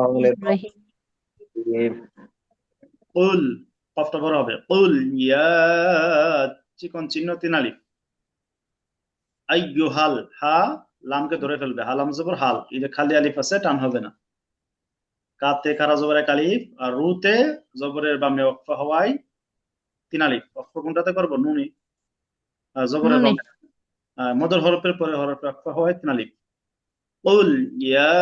الرحيم কুল কফটা বড় হবে কুল ইয়া চিকন চিহ্ন তিন আলিফ আইয়ুহাল হা লামকে ধরে ফেলবে হালাম জবর হাল এই যে খালি আলিফ আছে টান হবে না কাতে খারা জবরে কালিফ আর রুতে জবরের বামে ওয়াকফা হওয়ায় তিন আলিফ ওয়াকফা কোনটাতে করবো নুনি জবরের نوني বামে মদর হরফের পরে হরফে ওয়াকফা হওয়ায় তিন আলিফ কুল ইয়া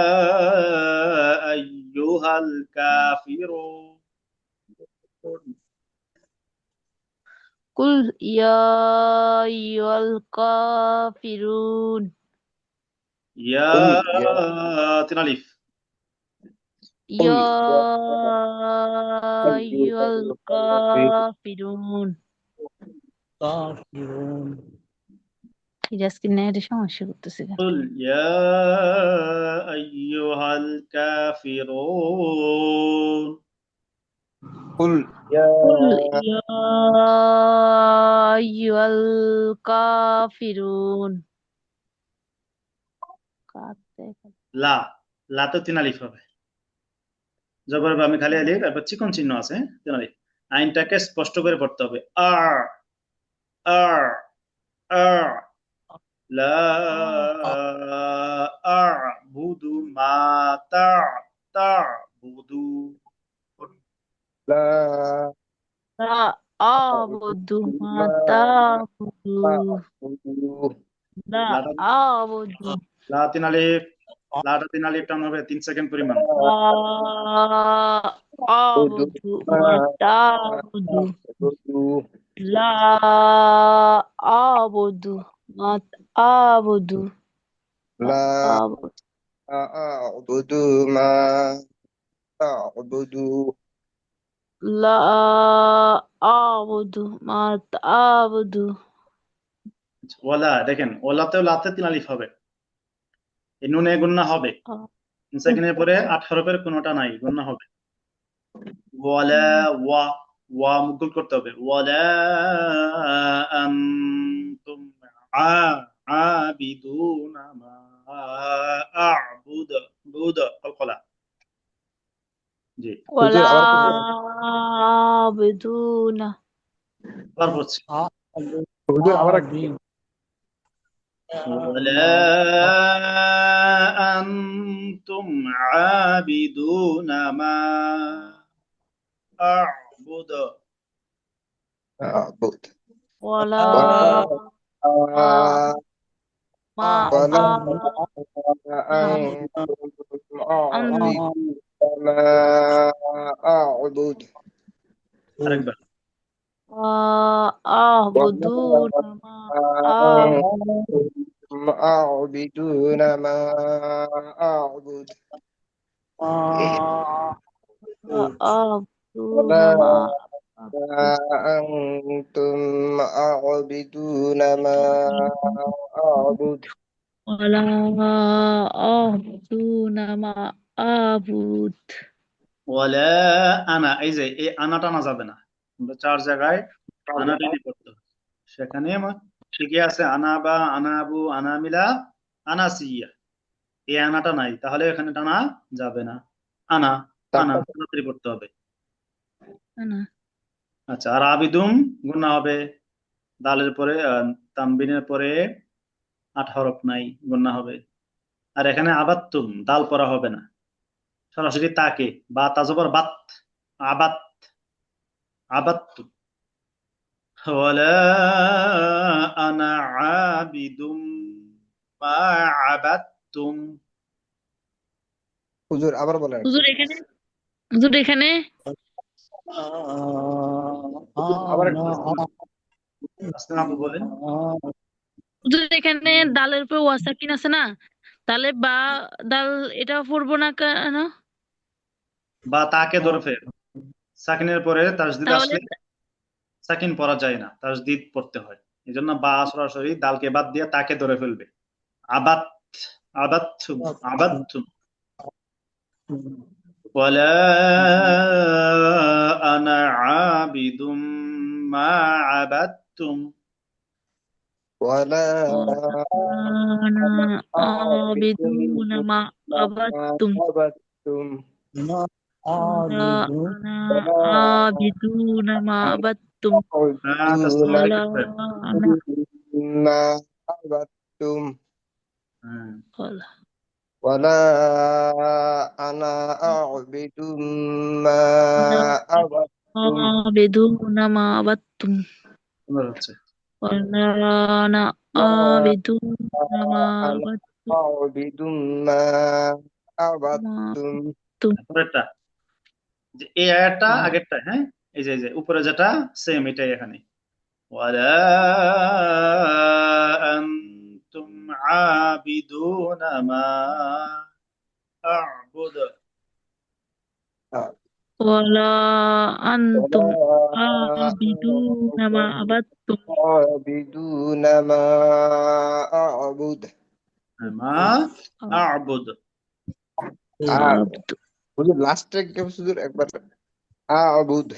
আইয়ুহাল কাফিরুন قل يا أيها الكافرون ইয়া তিন আলিফ يا أيها الكافرون এই আজকে নেটে সমস্যা করতেছে কেন? قل يا أيها الكافرون قل يا قل يا أيها الكافرون লা লা তো তিন আলিফ হবে জবরের বামে খালি আলিফ এরপর চিকন চিহ্ন আছে তিন আলিফ আইনটাকে স্পষ্ট করে পড়তে হবে আর আর আর লা আ'বুদু মা তা'বুদু لا لا أعبد ما ما تعبدون تعبدون لا লাটা أعبد লা তিন আলিফ লাটা তিন আলিফ টান হবে 3 সেকেন্ড পরিমাণ لا أعبد ما ما تعبد تعبدون لا أعبد ما تعبد لا أعبد أعبد ما تعبدون لا أعبد ما تعبد ওয়ালা দেখেন ওলাতেও লাতে তিন আলিফ হবে এই নুনে গুন্না হবে সেকেন্ডের পরে 8 হরফের কোনোটা নাই গুন্না হবে ওয়ালা ওয়া ওয়া মুকুল করতে হবে ওয়ালা আনতুম আবিদুনা মা আ'বুদু বুদ কলকলা জি হুজুর ولا আবার عابدون আবার পড়ছি হুজুর আবার ولا أنتم عابدون ما أعبد أعبد ولا ما ولا أعبد أنتم عابدون ما أعبد আরেকবার أعبدون ما أعبد أنتم عابدون ما أعبد أعبدون ولا ما أنتم عابدون ما أعبد ولا أعبدون ما أعبد ওয়ালা আনা এই যে এই আনাটা না যাবে না আমরা চার জায়গায় আনা টেনে পড়তে হবে সেখানে ঠিকই আছে আনা বা আনা আবু আনা মিলা আনা সিয়া এই আনাটা নাই তাহলে এখানে টানা যাবে না আনা আনা তাড়াতাড়ি পড়তে হবে أنا আচ্ছা আর আবিদুম গুণা হবে দালের পরে তানবিনের পরে 8 হরফ নাই গুণা হবে আর এখানে আবাত্তুম দাল পড়া হবে না সরাসরি তাকে বা তাজবর বাত আবাত আবাত্তুম ولا أنا عابد ما عبدتم হুজুর আবার বলেন হুজুর এখানে আবার আসসালাম আবু বলেন হুজুর এখানে দালের উপর ওয়াসাকিন আছে না তাহলে বা দাল এটা পড়বো না কেন বা তাকে ধরে ফেল সাকিনের পরে তাসদিদ তাহলে আসলে সাকিন পড়া যায় না তাসদিদ পড়তে হয় এই জন্য বা সরাসরি দালকে বাদ দিয়ে তাকে ধরে ফেলবে আবাত আবাত্তুম আবাত্তুম ولا أنا عابد ما عبدتم ولا أنا عابدون ما عبدتم عبدتم ما ولا أعبد أنا ولا عابدون ما عبدتم تعبدون ولا أنا ما عبدتم ولا ولا أنا أعبد ما عبدتم عابدون ما عبدتم হচ্ছে ولا أنا ولا عابدون ما أنا عبدتم أعبد ما ما عبدتم পরেরটা যে এই আয়াতটা আগেরটা, হ্যাঁ, এই যে উপরে যেটা সেম এটাই এখানে ওয়ালা আনতুম আবিদুনা মা আ'বুদু ولا أنتم ولا عابدون ما أنتم عبدتم عابدون ما أعبد মা আ'বুদু عبد হুজুর লাস্টে হুজুর একবার আবুদ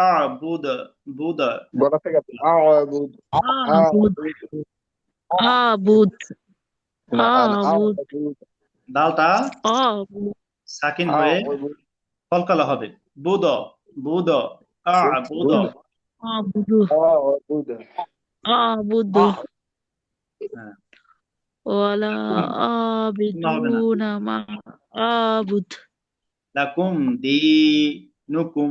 আ'বুদু বুদা বলা থেকে আবুদ أعبد আবুদ أعبد না أعبد আবুদ দালটা أعبد সাকিন হয়ে আবুদ কলকলা হবে বুদ বুদ আ'বুদ أعبد আবুদ أعبد হ্যাঁ ولا শূন্য হবে না عابدون ما أعبد লাকুম দীনুকুম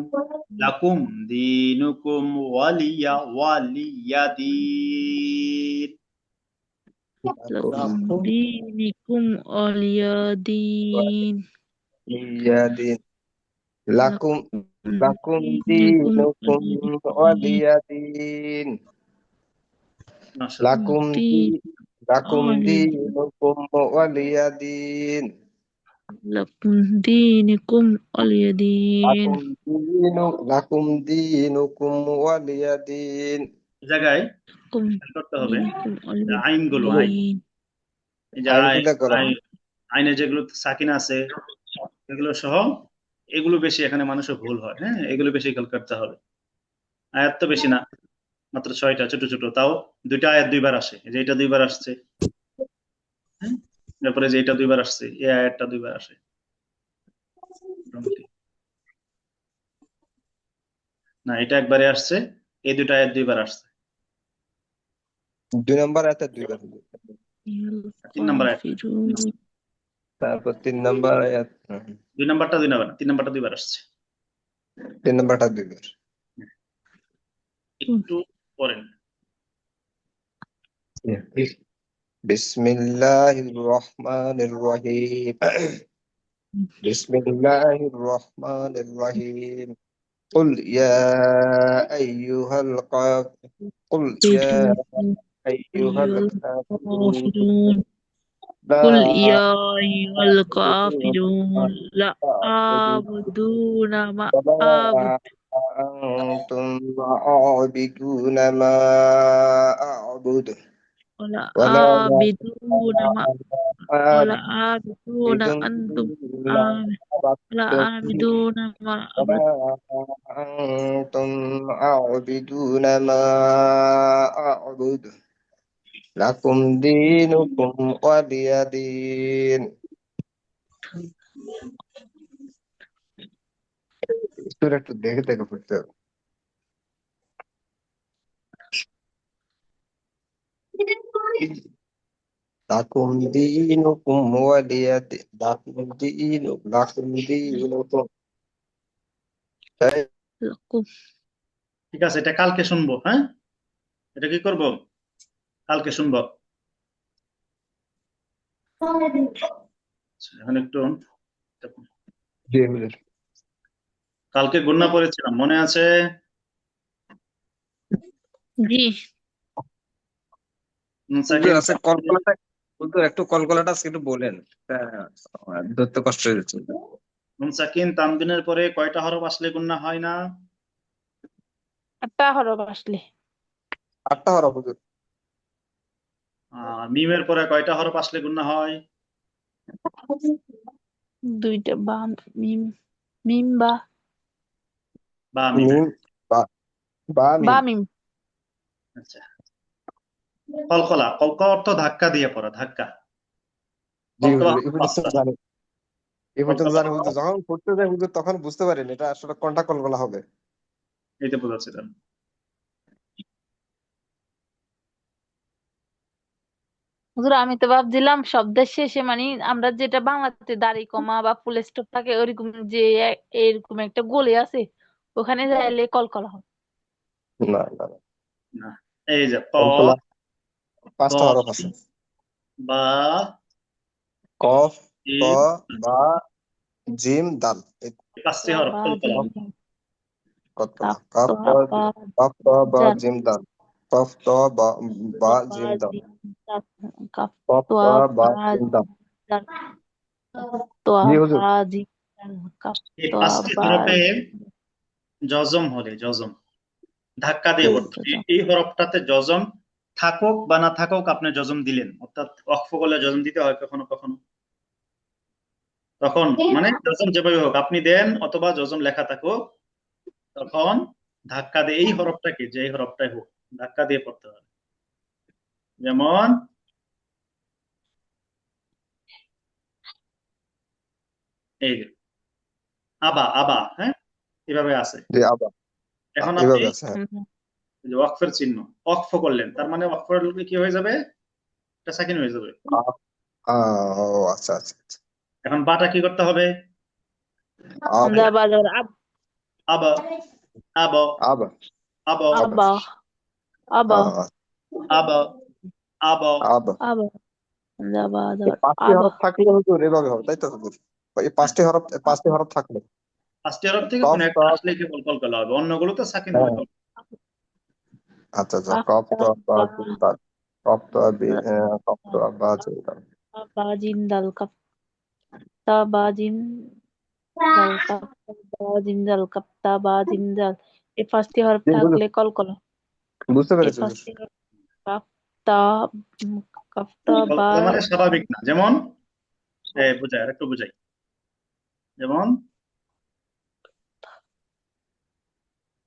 লাকুম দীনুকুম ওয়ালিয়া দীন لكم دينكم ولي دين ইয়াদিন লাকুম লাকুম دينكم দীনুকুম ولي دين ওয়ালিয়াদিন মাশাআল্লাহ লাকুম دين লাকুম ولي দীনুকুম ওয়ালিয়াদিন لكم دينكم ولي دين লাকুম দীনুকুম ওয়ালিয়াদিন এই জায়গায় لكم খেয়াল করতে হবে دينكم ولي যে আইনগুলো دين এই যে আইনগুলো করো আইনে যেগুলো সাকিন আছে এগুলো সহ এগুলো বেশি এখানে মানুষের ভুল হয়, হ্যাঁ, এগুলো বেশি খেয়াল করতে হবে। আয়াত তো বেশি না, মাত্র 6টা ছোট ছোট, তাও দুইটা আয়াত দুইবার আসে, এই যে এটা দুইবার আসছে, হ্যাঁ, তারপরে যে এটা দুইবার আসছে, এই আয়াতটা দুইবার আসে মোটামুটি। না, এটা একবারে আসছে, এই দুইটা আয়াত দুইবার আসছে। 2 নম্বর আয়াতে 2 বার তিন নম্বর আয়াত, الكافرون তারপর 3 নম্বর আয়াত 2 নম্বরটা 2 নম্বর, 3 নম্বরটা দুইবার আসছে। 3 নম্বরটা 2 বার একটু পড়েন। বিসমিল্লাহির রহমানির রহিম বিসমিল্লাহির রহমানির রহিম قل يا أيها قل يا أيها الكافرون الكافرون لا قل يا أيها أعبد الكافرون لا أعبدون ما أعبد ولا أنتم عابدون ما أعبد ولا ولا عابدون ما ولا عابد عابدون أنتم ما ولا عبدتم عابدون ما ولا عبدت أنتم عابدون ما أعبد لكم دينكم ولي دين সূরা একটু দেখে দেখে পড়তে হবে লাকুম দীনুকুম ওয়ালিয়া দিন লাকুম দীনুকুম لكم ঠিক আছে, এটা কালকে শুনবো, হ্যাঁ, এটা কি করব, কালকে শুনবো। আচ্ছা, এখন একটু জি হুজুর কালকে গুন্না পড়েছিলাম, মনে আছে? জি হুজুর আছে কলকলাটা হুজুর একটু কলকলাটা আজকে একটু বলেন ধরতে কষ্ট হয়ে যাচ্ছে নুন সাকিন তানবিনের পরে কয়টা হরফ আসলে গুন্না হয় না? 8টা হরফ আসলে 8টা হরফ হুজুর মিমের পরে কয়টা হরফ আসলে গুন্না হয়? 2টা বা মিম মিম বা বা মিম, মিম বা বা বা মিম মিম আচ্ছা। কলকলা, কলকলা অর্থ ধাক্কা দিয়ে পড়া, ধাক্কা, জি কলকলা হুজুর অর্থ এগুলো আস্তে আস্তে। জানি এই পর্যন্ত কলকলা জানি হুজুর, যখন পড়তে যাই হুজুর তখন বুঝতে পারিনি এটা আসলে কোনটা কলকলা হবে। এইটা বোঝাচ্ছিলাম। হুজুর আমি তো ভাবছিলাম শব্দের শেষে মানে আমরা যেটা বাংলাতে দাড়ি কমা বা ফুল স্টপ থাকে ওরকম যে এরকম একটা গলি আছে ওখানে যাইলে কলকলা হয়। না না না, না, এই যে ক, কলকলা খ, 5টা হরফ আছে। বা, কফ, ত, জিম, বা, জিম, দাল, এই এই 5টি হরফ বা কলকলা। জিম কলকলা। কাপ কফ, ত, তোয়া বা কফ, ত, বা, জাল জিম, দাল। কফ, ত, বা, বা, বা জিম, দাল। জিম জাল কাপ কফ, ত, তোয়া বা, বা জিম, দাল। জাল তোয়া জি হুজুর। বা জিম জাল কাপ এই তোয়া 5টি বা হরফে জজম হলে, জজম ধাক্কা দিয়ে পড়তো, এই হরফটাতে জজম থাকুক বা না থাকুক আপনি জজম দিলেন, অর্থাৎ ওয়াকফ করলে জজম দিতে হয় কখনো কখনো। তখন মানে জজম যেভাবে হোক আপনি দেন অথবা জজম লেখা থাকুক, তখন ধাক্কা দিয়ে এই হরফটাকে, যে হরফটাই হোক ধাক্কা দিয়ে পড়তে হবে। যেমন এই যে আবা, আবা, হ্যাঁ এভাবে আছে। জি আবার এখন আপনি এভাবে আছে, হ্যাঁ। এই যে ওয়াকফের চিহ্ন ওয়াকফ করলেন, তার মানে ওয়াকফ করলে কি হয়ে যাবে, এটা সাকিন হয়ে যাবে। আ- ও আচ্ছা আচ্ছা আচ্ছা। এখন বাটা কি করতে হবে, আব, দা বা জবর আব আবা, আবা, আব, আবা, আব, আবা আবা আবা, আবা। আব। আবা দা বা এই জবর 5টি আবা হরফ থাকলে হুজুর এভাবে হবে, তাই তো হুজুর? এই 5টি হরফ থাকলে 5টি হরফ থেকে কফ, কোনো ত, একটা আসলেই কেবল কলকলা হবে, অন্যগুলো তো সাকিন হবে। হ্যাঁ, আচ্ছা আচ্ছা। কাপ কফ, ত, তা বা, বা জিম, দাল। কফ, ত, কফ, ত, বা, জিম, দাল। বা জিম দাল কাপ তা বা জিম দাল কাপ তা বা জিম দাল কাপ তা বা জিম দাল এই পাঁচটি হরফ জি হুজুর, থাকলে কলকলা। বুঝতে এই পেরেছি হুজুর। পাঁচটি হরফ কাপ তা কাপ তা বা কলকলা মানে স্বাভাবিক না, যেমন বুঝাই আর একটু বুঝাই। যেমন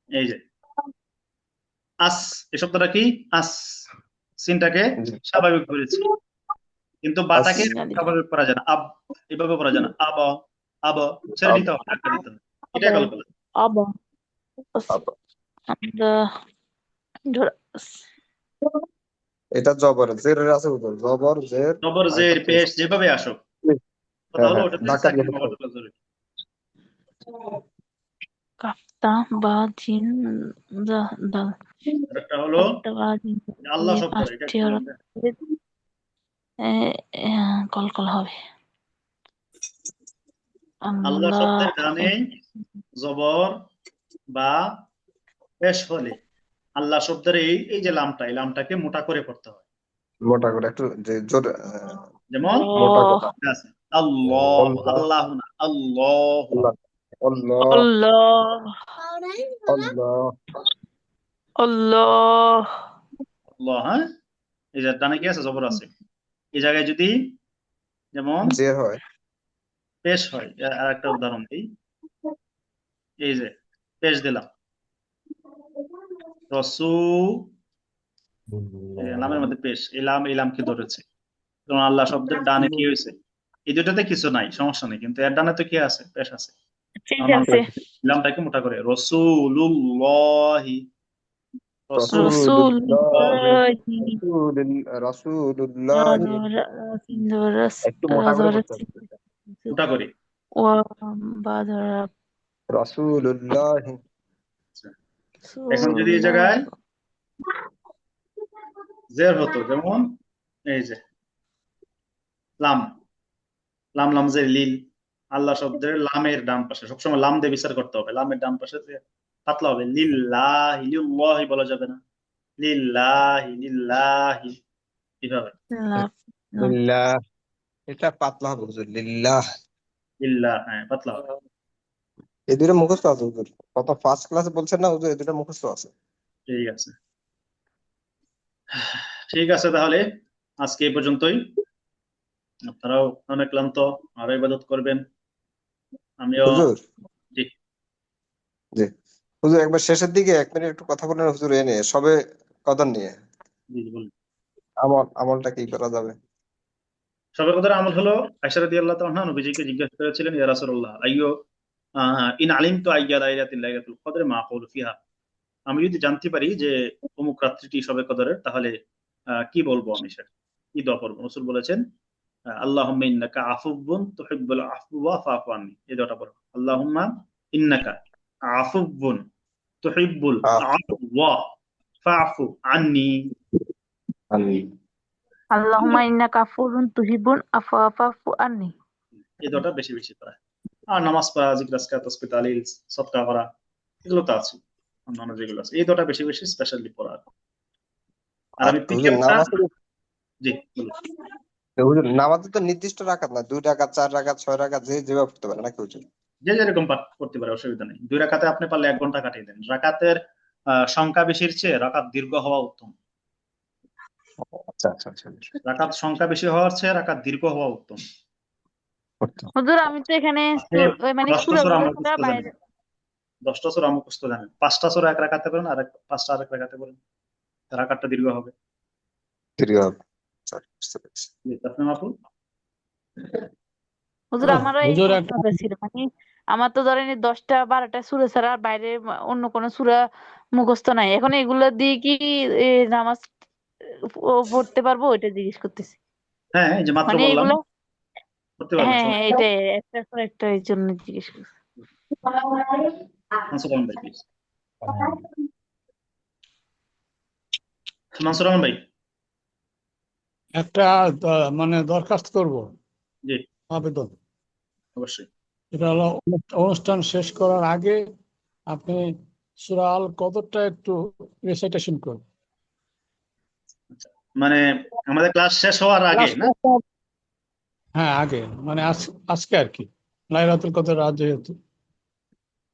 এই যে আস, এই শব্দটা কি, আস, সিনটাকে জি, স্বাভাবিক করেছি, কিন্তু আস, বাটাকে চিহ্ন দিতে স্বাভাবিক করা যায় না, আব এভাবে করা যায় না, আব, আব ছেড়ে আব, দিতে হবে, ধাক্কা দিতে হবে, এটা আবা কলকলা। আবা আব। দা ধর এটা জবর, জের আছে হুজুর, জবর, জের, জবর আর একটা জের পেশ। পেশ যেভাবে আসুক, কথা হ্যাঁ হলো হ্যাঁ, ওটাতে ধাক্কা দিয়ে সাকিন পড়তে হবে। হওয়াটা জরুরি। কাপ তা বা জিম দাল আরেকটা হলো কাপ তা বা জিম যে আল্লাহ এই শব্দ, এটা পাঁচটি কি হরফ হবে, এ, এ, কলকলা হবে। আল্লাহ আল্লাহ শব্দের ডানে জবর বা পেশ হলে আল্লাহ শব্দের এই এই যে লামটা, এই লামটাকে মোটা করে পড়তে হয়। মোটা করে একটু যে জোর, যেমন মোটা আল্লাহ কথা। এটা আছে আল্লাহ, আল্লাহ, আল্লাহ না আল্লাহ, আল্লাহ, আল্লাহ, আল্লাহ আল্লাহ। আল্লাহ আল্লাহ, হ্যাঁ এই যে ডানে কি আছে, জবর আছে, এই জায়গায় যদি যেমন জের হয়। পেশ হয়, আর একটা উদাহরণ দিই, এই যে পেশ দিলাম রসু, এই যে লামের মধ্যে পেশ, এই লামকে ধরেছে, যেমন আল্লাহ শব্দের ডানে কি হয়েছে, এই দুটাতে কিছু নাই, সমস্যা নেই, কিন্তু এর ডানে তো কি আছে, পেশ আছে। ঠিক আমার আছে লামটাকে মোটা করে রসুলুল্লাহি, রাসূলুল্লাহি, রাসূলুল্লাহ রাসূলুল্লাহি। একটু মোটা করে পড়তে হবে এটা। মোটা করে। ওয়া বাদরা রাসূলুল্লাহি। আচ্ছা, এখন যদি এই রাসূলুল্লাহ জায়গায় জের হতো, যেমন এই যে লাম, লাম লাম জের লিল, আল্লাহ শব্দের লামের ডান পাশে সবসময় লাম দিয়ে বিচার করতে হবে, লামের ডান পাশে যে পাতলা হবে, লিল্লাহি, লিল্লাহি বলা যাবে না, লিল্লাহি, লিল্লাহি কিভাবে, লিল্লাহ, এটা পাতলা হবে হুজুর, লিল্লাহ। লিল্লাহ, হ্যাঁ পাতলা হবে। এই দুটো মুখস্থ আছে হুজুর, কত ফার্স্ট ক্লাসে বলছেন না হুজুর, এই দুটো মুখস্থ আছে। ঠিক আছে, ঠিক আছে, তাহলে আজকে এই পর্যন্তই। আপনারাও অনেক ক্লান্ত, আরো ইবাদত করবেন, আমিও। হুজুর, জি, জি হুজুর, একবার শেষের দিকে 1 মিনিট একটু কথা বলেন হুজুর, এ নিয়ে সবে কদর নিয়ে জি বলুন। আমলটা কি করা যাবে? শবে কদরের আমল হলো আয়েশা রাদিয়াল্লাহু তাআলা নবীজিকে জিজ্ঞাসা করেছিলেন, ইয়া রাসূলুল্লাহ আইয়ু ইন আলিমতু আইয়া লাইলাতুল কদর মা আকুলু ফিহা, আমি যদি জানতে পারি যে অমুক রাত্রিটি শবে কদরের, তাহলে কি বলবো আমি, সেটা কি দোয়া করবো? রাসূল বলেছেন, আল্লাহুম্মা ইন্নাকা আফুব্বুন তুহিব্বুল আফওয়া ফাআফু আননি, এই দোয়াটা পড়ো। আল্লাহুম্মা ইন্নাকা আফুব্বুন তুহিব্বুল আফওয়া ফাআফু আননি। আল্লাহুম্মা ইন্নাকা আফুউন তুহিব্বুল আফওয়া ফা'ফু আন্নি। এই দোয়াটা বেশি বেশি করা। আর নামাজ পড়া, জিকির আজকার, তাসবিহ তাহলিল, সদকা করা, এগুলো তো আছে, অন্যান্য যেগুলো আছে, এই দোয়াটা বেশি বেশি স্পেশালি পড়া। আর আর আমি হুজুর পিডিএফটা, নামাজ জি বলুন। হুজুর নামাজে তো নির্দিষ্ট রাকাত না, 2 রাকাত 4 রাকাত 6 রাকাত যেভাবে পড়তে পারে নাকি হুজুর? যে যেরকম পাঠ করতে পারে, অসুবিধা নেই। 2 রাকাতে আপনি পারলে 1 ঘন্টা কাটিয়ে দেন। রাকাতের সংখ্যা বেশির চেয়ে রাকাত দীর্ঘ হওয়া উত্তম। আচ্ছা আচ্ছা আচ্ছা রাকাত সংখ্যা বেশি হওয়ার চেয়ে রাকাত দীর্ঘ হওয়া উত্তম। হুজুর আমি তো এখানে আপনি মানে 10টা সূরা সূরাগুলো ছাড়া মুখস্থ জানেন, বাইরে 10টা সূরা মুখস্থ জানেন, 5টা সূরা 1 রাকাতে পড়েন, আর 5টা আরেক রাকাতে পড়েন, রাকাতটা দীর্ঘ হবে। দীর্ঘ হবে। Sorry, বুঝতে পেরেছি। জি, তাসলিমা আপু। হুজুর আমারও এই হুজুর একটা প্রশ্নটা ছিল, মানে আমার তো ধরেন এই 10টা 12টা সূরা ছাড়া আর বাইরে অন্য কোনো সূরা মুখস্থ নাই, এখন এগুলো দিয়ে কি নামাজ পড়তে পারবো, এটা জিজ্ঞেস করতেছি। হ্যাঁ, এই যে মাত্র মানে বললাম, এগুলো, করতে পারবেন, হ্যাঁ হ্যাঁ সমস্যা নেই। এটাই, একটার পর একটা, এই জন্য জিজ্ঞেস করছি। মানসুর রহমান ভাই প্লিজ। মানসুর রহমান ভাই। একটা মানে দরখাস্ত করব, জি, আবেদন। অবশ্যই। এটা হলো অনুষ্ঠান শেষ করার আগে আপনি সূরা আল কদরটা একটু রিসাইটেশন করুন। আচ্ছা, মানে আমাদের ক্লাস শেষ হওয়ার আগে না? হ্যাঁ আগে, মানে আজকে আর কি, লাইলাতুল কদর রাত যেহেতু।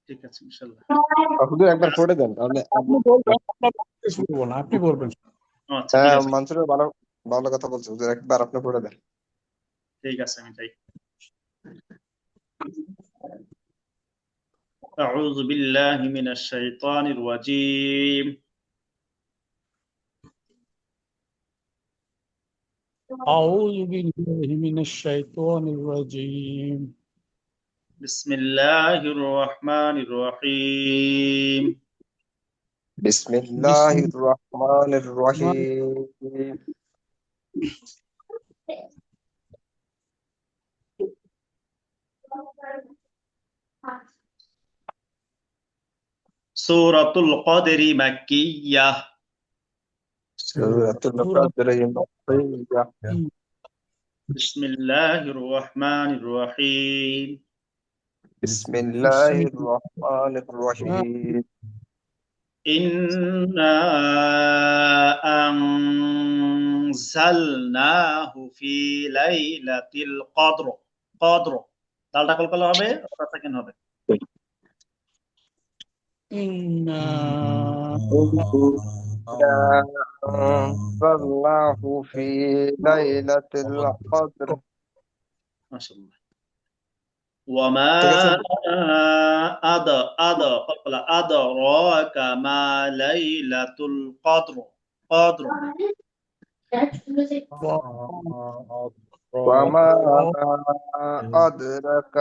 ঠিক আছে, ইনশাআল্লাহ। হুজুর একবার পড়ে দেন তাহলে। আপনি বলবেন, বলবো না, আপনি বলবেন। আচ্ছা, ঠিক হ্যাঁ আছে, মানসুরের ভালো ভালো কথা বলছে হুজুর, একবার আপনি পড়ে দেন। ঠিক আছে, আমি তাই। أعوذ بالله من الشيطان الرجيم. أعوذ بالله من الشيطان الرجيم. بسم الله الرحمن الرحيم. بسم الله الرحمن الرحيم. سورة القدر مكية. سورة القدر مكية. بسم الله الرحمن الرحيم. بسم الله الرحمن الرحيم. إنا أنزلناه في ليلة القدر. قدر তালটা কলকলা হবে, ওটা সেকেন্ড হবে। إنا أنزلناه في ليلة القدر. মাশাআল্লাহ। وما أدراك ما ليلة القدر. قدر. وما أدرك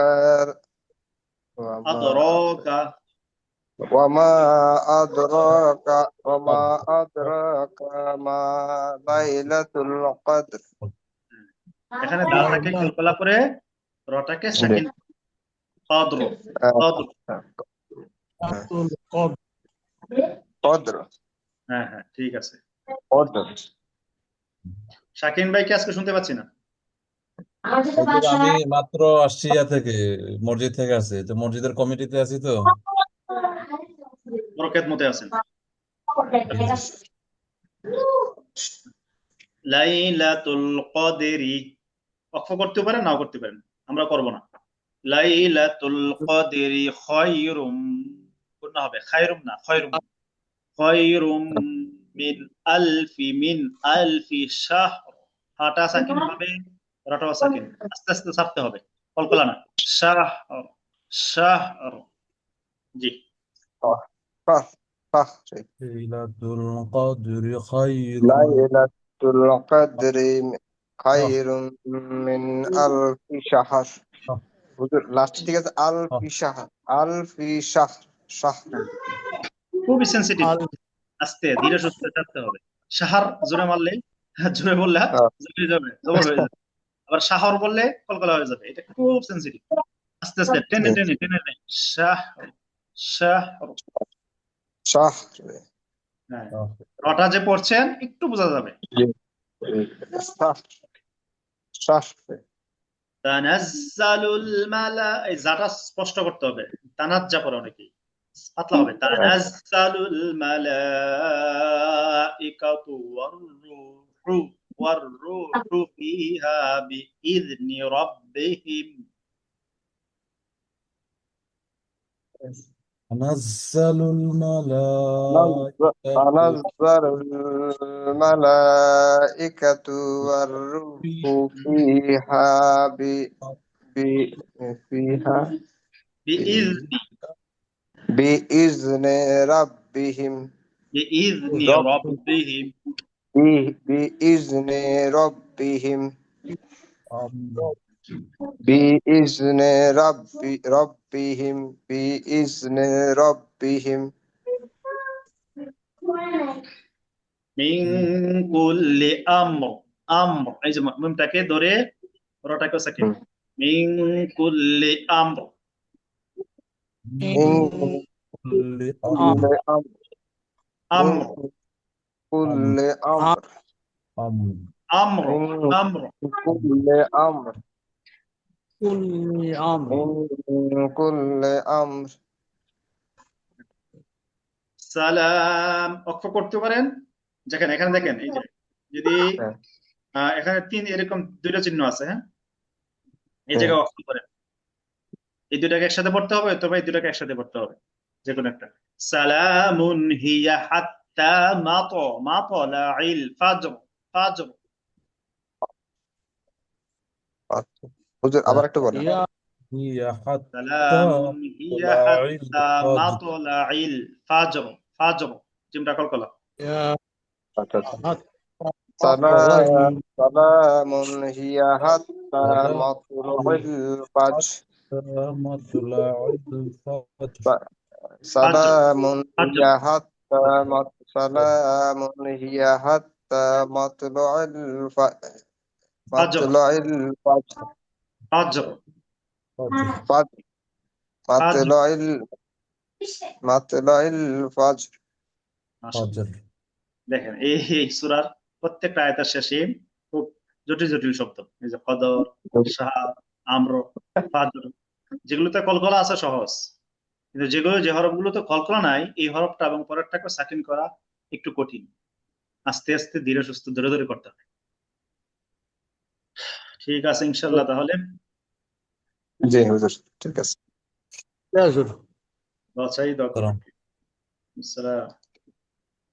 أدراك. وما أدراك ما ليلة القدر. এখানে দালটাকে কলকলা করে রটাকে সেকেন্ড। قدر. قدر. قدر. হ্যাঁ হ্যাঁ, ঠিক আছে। قدر. শাকিন ভাইকে আজকে শুনতে পাচ্ছি না। হুজুর আমি মাত্র আসছি থেকে মসজিদ থেকে আসছি, তো মসজিদের কমিটিতে আছি তো। বরকত মতে আছেন। লাইলাতুল কদরি অক্ষ করতে পারেন, নাও করতে পারেন, আমরা করব না। লাইলাতুল কদরি খায়রুম, কোন হবে খায়রুম না খায়রুম, খায়রুম মিন আলফি শাহর। হাটা সাকিন হবে, রাটা সাকিন, আস্তে আস্তে ছাপতে হবে, কলকলা না। শাহর, শাহর। জি। লাইলাতুল কদরি খায়রুম ليلة القدر খায়রুম মিন আলফি শাহর। শাহ, হুজুর লাস্টের দিকে আছে শাহ, আলফি শাহর, আলফি শাহ, শাহ। হ্যাঁ, খুবই সেন্সিটিভ, আল আস্তে ধীরে সুস্থে চাপতে হবে। সাহার জোরে মারলে, জোরে বললে আহ, জমে যাবে, জবর হয়ে যাবে। আবার শাহর বললে কলকলা হয়ে যাবে। এটা খুব সেন্সিটিভ। আস্তে আস্তে টেনে জি, টেনে টেনে টেনে শাহ, শাহ। শাহ। হ্যাঁ, শাহ, রটা যে পড়ছেন একটু বোঝা যাবে। জি, শাহ, শাহ। তানাজ্জালুল মালা, এই জাটা স্পষ্ট করতে হবে। তানাজ্জা পড়ে অনেকেই, পাতলা হবে। হ্যাঁ, তানাজ্জালুল মালাইকাতু ওয়ার-রূহু ওয়ার-রূহু ফিহা বিইذনি রাব্বিহিম। تنزل الملائكة تنزل الملائكة والروح فيها فيها বিইذনি بإذن ربهم বিইذনি رب রাব্বিহিম। بإذن ربهم أم- بإذن ربهم بإذن ربهم মিন কুল্লি আমর, আমর এই যে মিমটাকে ধরে রটাকে সাকিন। মিন কুল্লি আমর, من ইন كل আম كل أمر من আমর, كل أمر أمر আমর, من আমর। كل أمر কুল্লি আম من كل أمر সালাম অক্ষ করতে পারেন। যেখানে এখানে দেখেন, এই যে যদি এখানে এরকম দুইটা চিহ্ন আছে, হ্যাঁ, এই জায়গায় অক্ষ করেন। এই দুটাকে একসাথে পড়তে হবে, তবে এই দুটাকে একসাথে পড়তে হবে, যে কোনো একটা। সালামুন হিয়া হাত্তা মাতলাইল ফাজর, ফাজর। হুজুর আবার একটু বলেন। ইয়া هي حتى সালামুন হিয়া طلع হাত্তা الفجر মাতলাইল ফাজর, ফাজর জিমটা কলকলা। ইয়া আচ্ছা আচ্ছা। হাত্তা سلام سلام هي حتى سلام مطلع الفجر حتى مطلع الفجر ফাজর, سلام ফাজর, هي حتى سلام هي حتى مطلع ফাজর, مطلع الفجر ফাজর, فجر فجر ফাজর। مطلع الفجر فجر দেখেন এই সূরার প্রত্যেকটা আয়াতের শেষে খুব জটিল জটিল শব্দ, এই যে কদর, শাহ, আমর, ফাজর। যেগুলোতে কলকলা আছে সহজ, কিন্তু যেগুলো যে হরফগুলোতে কলকলা নাই, এই হরফটা এবং পরেরটাকে সাকিন করা একটু কঠিন। আস্তে আস্তে ধীরে সুস্থ ধরে ধরে করতে হবে। ঠিক আছে ইনশাল্লাহ, তাহলে জি হুজুর ঠিক আছে। ইয়া হুজুর। বাছাই দোয়া ترى করবেন। আসসালাম।